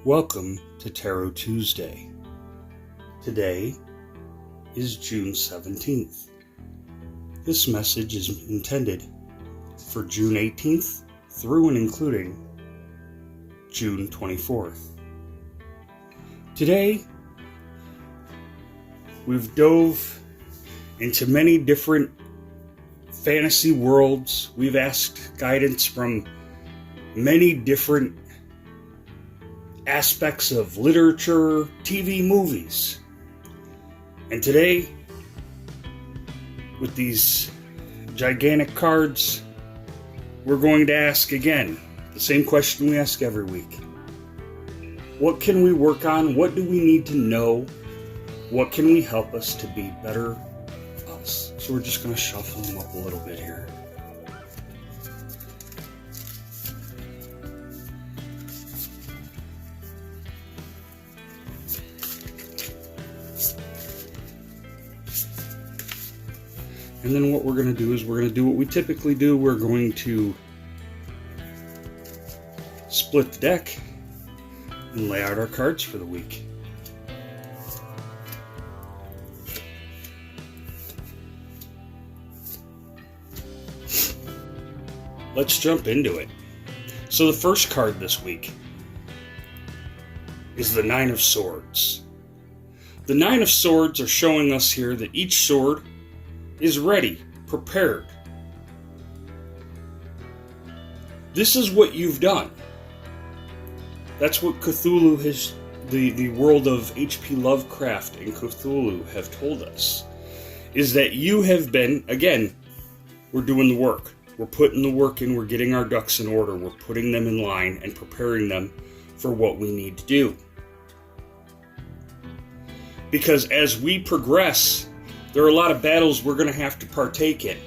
Welcome to Tarot Tuesday. Today is June 17th. This message is intended for June 18th through and including June 24th. Today, we've dove into many different fantasy worlds. We've asked guidance from many different aspects of literature, TV, movies. And today, with these gigantic cards, we're going to ask again the same question we ask every week. What can we work on? What do we need to know? What can we help us to be better us? So we're just going to shuffle them up a little bit here. And then what we're going to do is we're going to do what we typically do. We're going to split the deck and lay out our cards for the week. Let's jump into it. So the first card this week is the Nine of Swords. The Nine of Swords are showing us here that each sword is ready, prepared. This is what you've done. That's what Cthulhu has, the world of HP Lovecraft and Cthulhu have told us, is that you have been, again, we're doing the work. We're putting the work in, we're getting our ducks in order, we're putting them in line and preparing them for what we need to do. Because as we progress, there are a lot of battles we're going to have to partake in.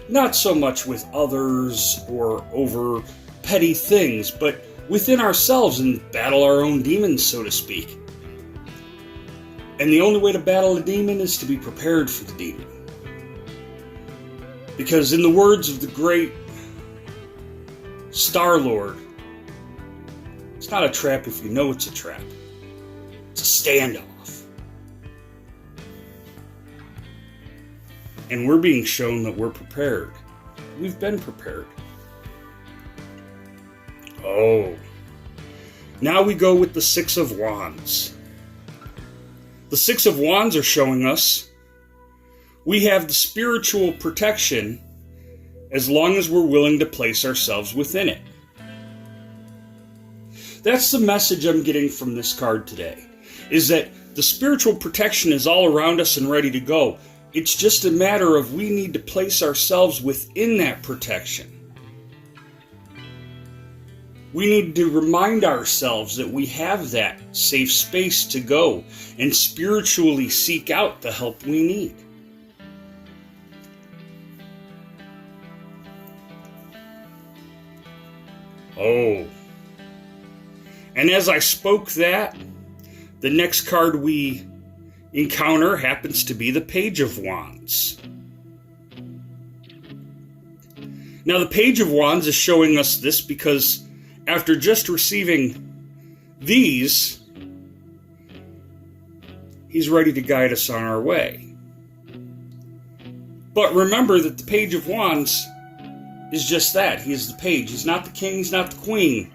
Not so much with others or over petty things, but within ourselves and battle our own demons, so to speak. And the only way to battle a demon is to be prepared for the demon. Because in the words of the great Star-Lord, it's not a trap if you know it's a trap. It's a standoff. And we're being shown that we're prepared. We've been prepared. Oh. Now we go with the Six of Wands. The Six of Wands are showing us we have the spiritual protection as long as we're willing to place ourselves within it. That's the message I'm getting from this card today, is that the spiritual protection is all around us and ready to go. It's just a matter of we need to place ourselves within that protection. We need to remind ourselves that we have that safe space to go and spiritually seek out the help we need. Oh. And as I spoke that, the next card we encounter happens to be the Page of Wands. Now the Page of Wands is showing us this because after just receiving these, he's ready to guide us on our way. But remember that the Page of Wands is just that. He is the page. He's not the king, he's not the queen.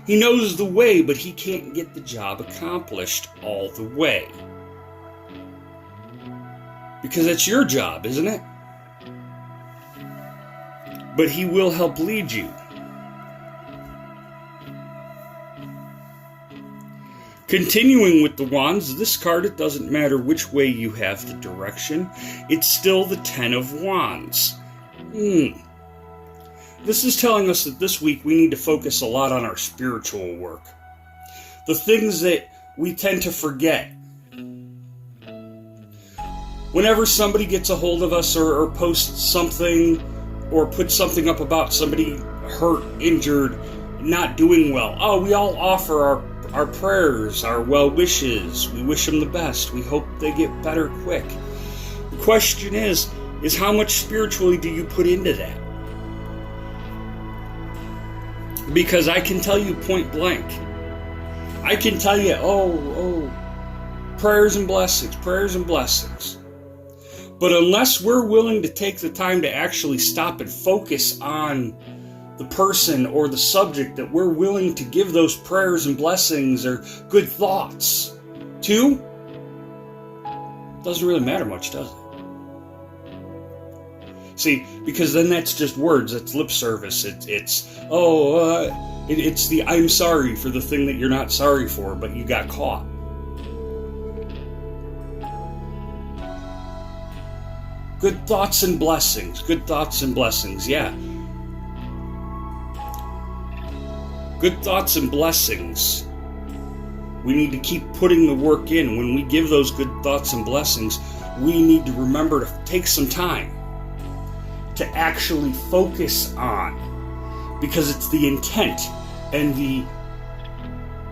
He knows the way, but he can't get the job accomplished all the way. Because that's your job, isn't it? But he will help lead you. Continuing with the wands, this card, it doesn't matter which way you have the direction. It's still the Ten of Wands. This is telling us that this week we need to focus a lot on our spiritual work. The things that we tend to forget. Whenever somebody gets a hold of us or posts something or puts something up about somebody hurt, injured, not doing well, we all offer our prayers, our well wishes. We wish them the best. We hope they get better quick. The question is how much spiritually do you put into that? Because I can tell you point blank, I can tell you, prayers and blessings, prayers and blessings. But unless we're willing to take the time to actually stop and focus on the person or the subject that we're willing to give those prayers and blessings or good thoughts to, doesn't really matter much, does it? See, because then that's just words, it's lip service, it's the I'm sorry for the thing that you're not sorry for, but you got caught. Good thoughts and blessings, yeah. Good thoughts and blessings. We need to keep putting the work in. When we give those good thoughts and blessings, we need to remember to take some time to actually focus on, because it's the intent and the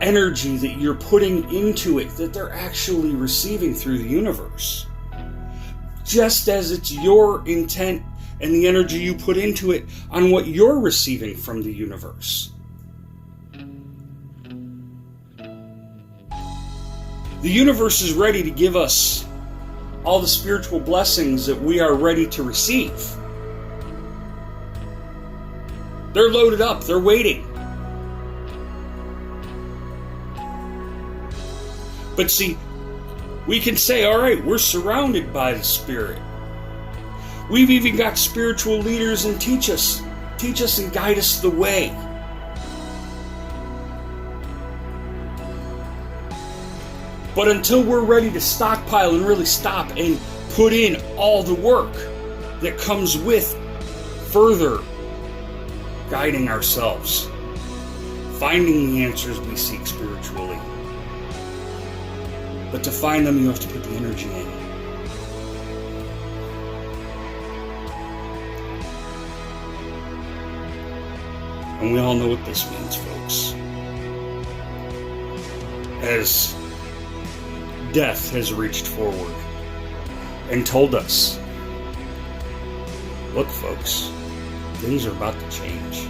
energy that you're putting into it that they're actually receiving through the universe. Just as it's your intent and the energy you put into it on what you're receiving from the universe. The universe is ready to give us all the spiritual blessings that we are ready to receive. They're loaded up, they're waiting. But see, we can say, all right, we're surrounded by the Spirit. We've even got spiritual leaders and teach us and guide us the way. But until we're ready to stockpile and really stop and put in all the work that comes with further guiding ourselves, finding the answers we seek spiritually. But to find them, you have to put the energy in. And we all know what this means, folks. As death has reached forward and told us, look, folks, things are about to change.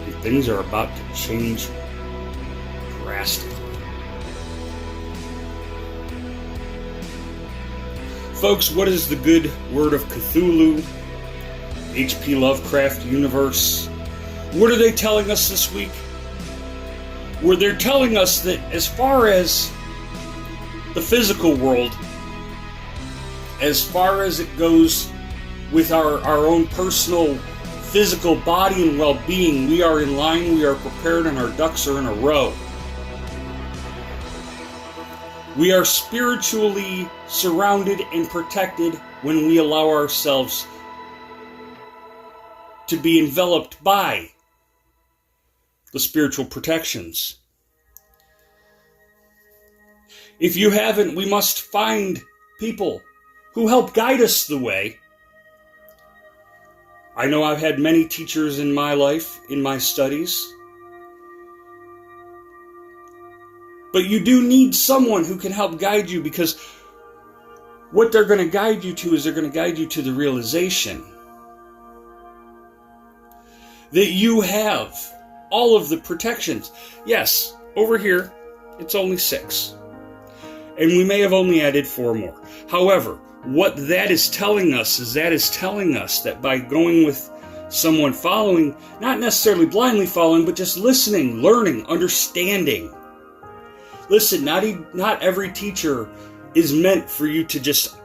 And things are about to change drastically. Folks, what is the good word of Cthulhu, HP Lovecraft universe? What are they telling us this week? Where they're telling us that as far as the physical world, as far as it goes with our own personal physical body and well-being, we are in line, we are prepared, and our ducks are in a row. We are spiritually surrounded and protected when we allow ourselves to be enveloped by the spiritual protections. If you haven't, we must find people who help guide us the way. I know I've had many teachers in my life, in my studies. But you do need someone who can help guide you, because what they're going to guide you to is they're going to guide you to the realization that you have all of the protections. Yes, over here, it's only 6. And we may have only added 4 more. However, what that is telling us is that by going with someone following, not necessarily blindly following, but just listening, learning, understanding. Listen, not every teacher is meant for you to just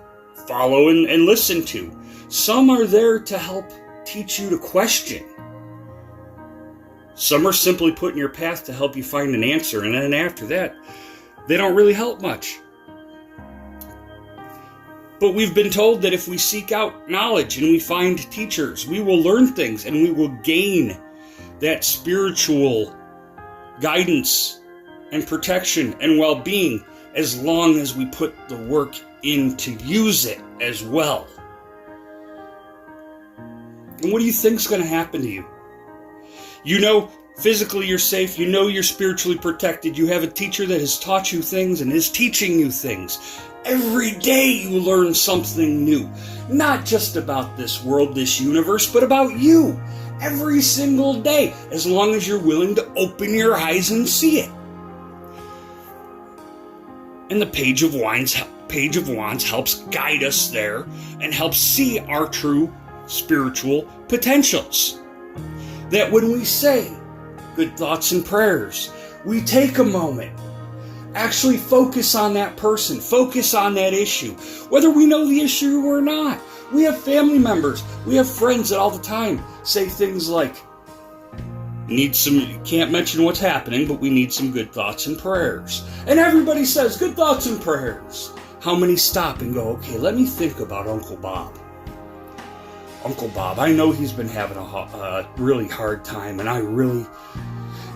follow and listen to. Some are there to help teach you to question. Some are simply put in your path to help you find an answer, and then after that, they don't really help much. But we've been told that if we seek out knowledge and we find teachers, we will learn things and we will gain that spiritual guidance and protection and well-being, as long as we put the work in to use it as well. And what do you think is going to happen to you? You know physically you're safe. You know you're spiritually protected. You have a teacher that has taught you things and is teaching you things. Every day you learn something new. Not just about this world, this universe, but about you. Every single day, as long as you're willing to open your eyes and see it. And the Page of Wands helps guide us there and helps see our true spiritual potentials. That when we say good thoughts and prayers, we take a moment, actually focus on that person, focus on that issue, whether we know the issue or not. We have family members, we have friends that all the time say things like, can't mention what's happening, but we need some good thoughts and prayers. And everybody says good thoughts and prayers. How many stop and go, okay, let me think about Uncle Bob. Uncle Bob, I know he's been having a really hard time, and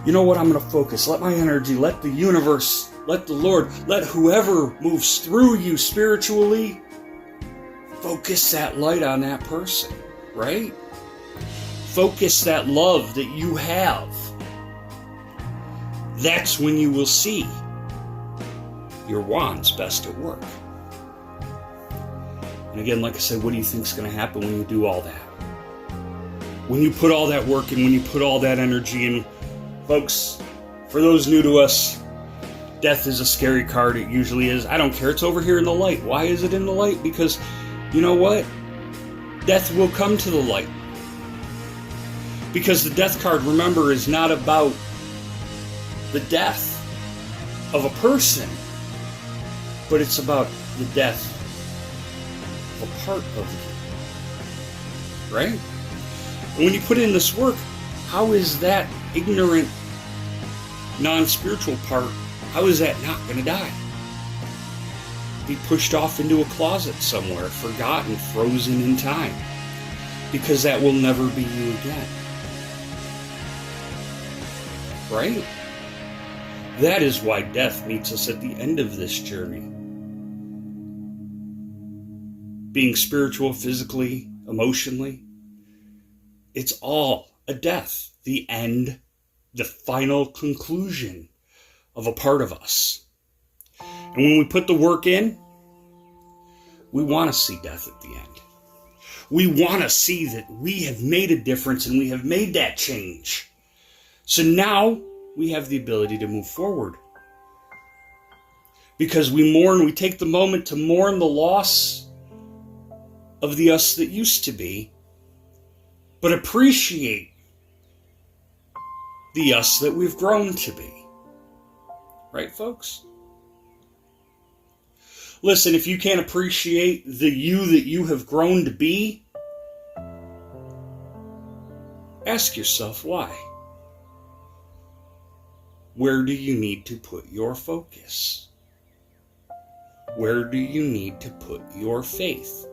you know what, I'm going to focus. Let my energy, let the universe, let the Lord, let whoever moves through you spiritually, focus that light on that person, right? Focus that love that you have. That's when you will see your wands best at work. And again, like I said, what do you think is going to happen when you do all that? When you put all that work in, when you put all that energy in, folks, for those new to us, death is a scary card. It usually is. I don't care. It's over here in the light. Why is it in the light? Because, you know what? Death will come to the light. Because the death card, remember, is not about the death of a person, but it's about the death of a part of you. Right? And when you put in this work, how is that ignorant, non-spiritual part, how is that not going to die? Be pushed off into a closet somewhere, forgotten, frozen in time. Because that will never be you again. Right? That is why death meets us at the end of this journey. Being spiritual, physically, emotionally, it's all a death. The end, the final conclusion of a part of us. And when we put the work in, we want to see death at the end. We want to see that we have made a difference and we have made that change. So now we have the ability to move forward. Because we take the moment to mourn the loss of the us that used to be, but appreciate the us that we've grown to be. Right, folks? Listen, if you can't appreciate the you that you have grown to be, ask yourself why. Where do you need to put your focus? Where do you need to put your faith?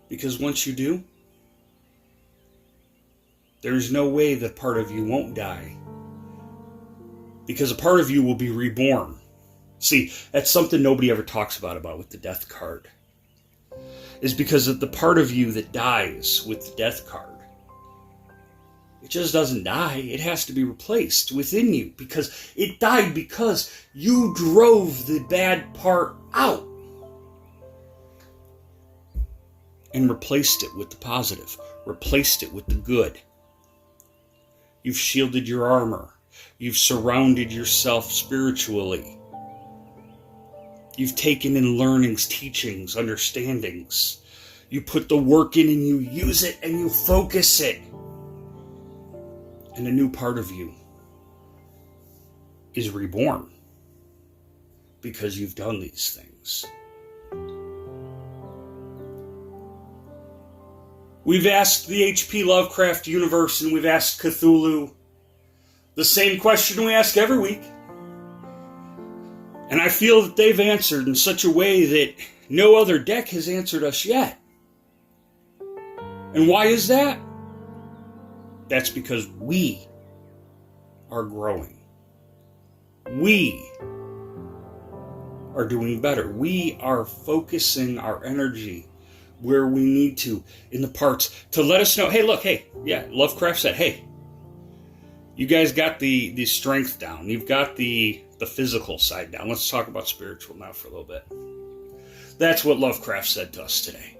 Because once you do, there's no way that part of you won't die. Because a part of you will be reborn. See, that's something nobody ever talks about with the death card. Is because of the part of you that dies with the death card. It just doesn't die. It has to be replaced within you. Because it died because you drove the bad part out. And replaced it with the positive. Replaced it with the good. You've shielded your armor. You've surrounded yourself spiritually. You've taken in learnings, teachings, understandings. You put the work in and you use it and you focus it. And a new part of you is reborn because you've done these things. We've asked the HP Lovecraft universe and we've asked Cthulhu the same question we ask every week. And I feel that they've answered in such a way that no other deck has answered us yet. And why is that? That's because we are growing. We are doing better. We are focusing our energy where we need to in the parts to let us know, hey, look, hey, yeah, Lovecraft said, hey, you guys got the strength down. You've got the physical side down. Let's talk about spiritual now for a little bit. That's what Lovecraft said to us today.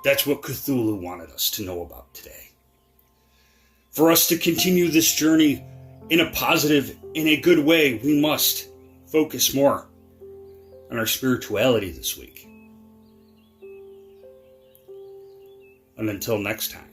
That's what Cthulhu wanted us to know about today. For us to continue this journey in a positive in a good way, we must focus more on our spirituality this week. And until next time.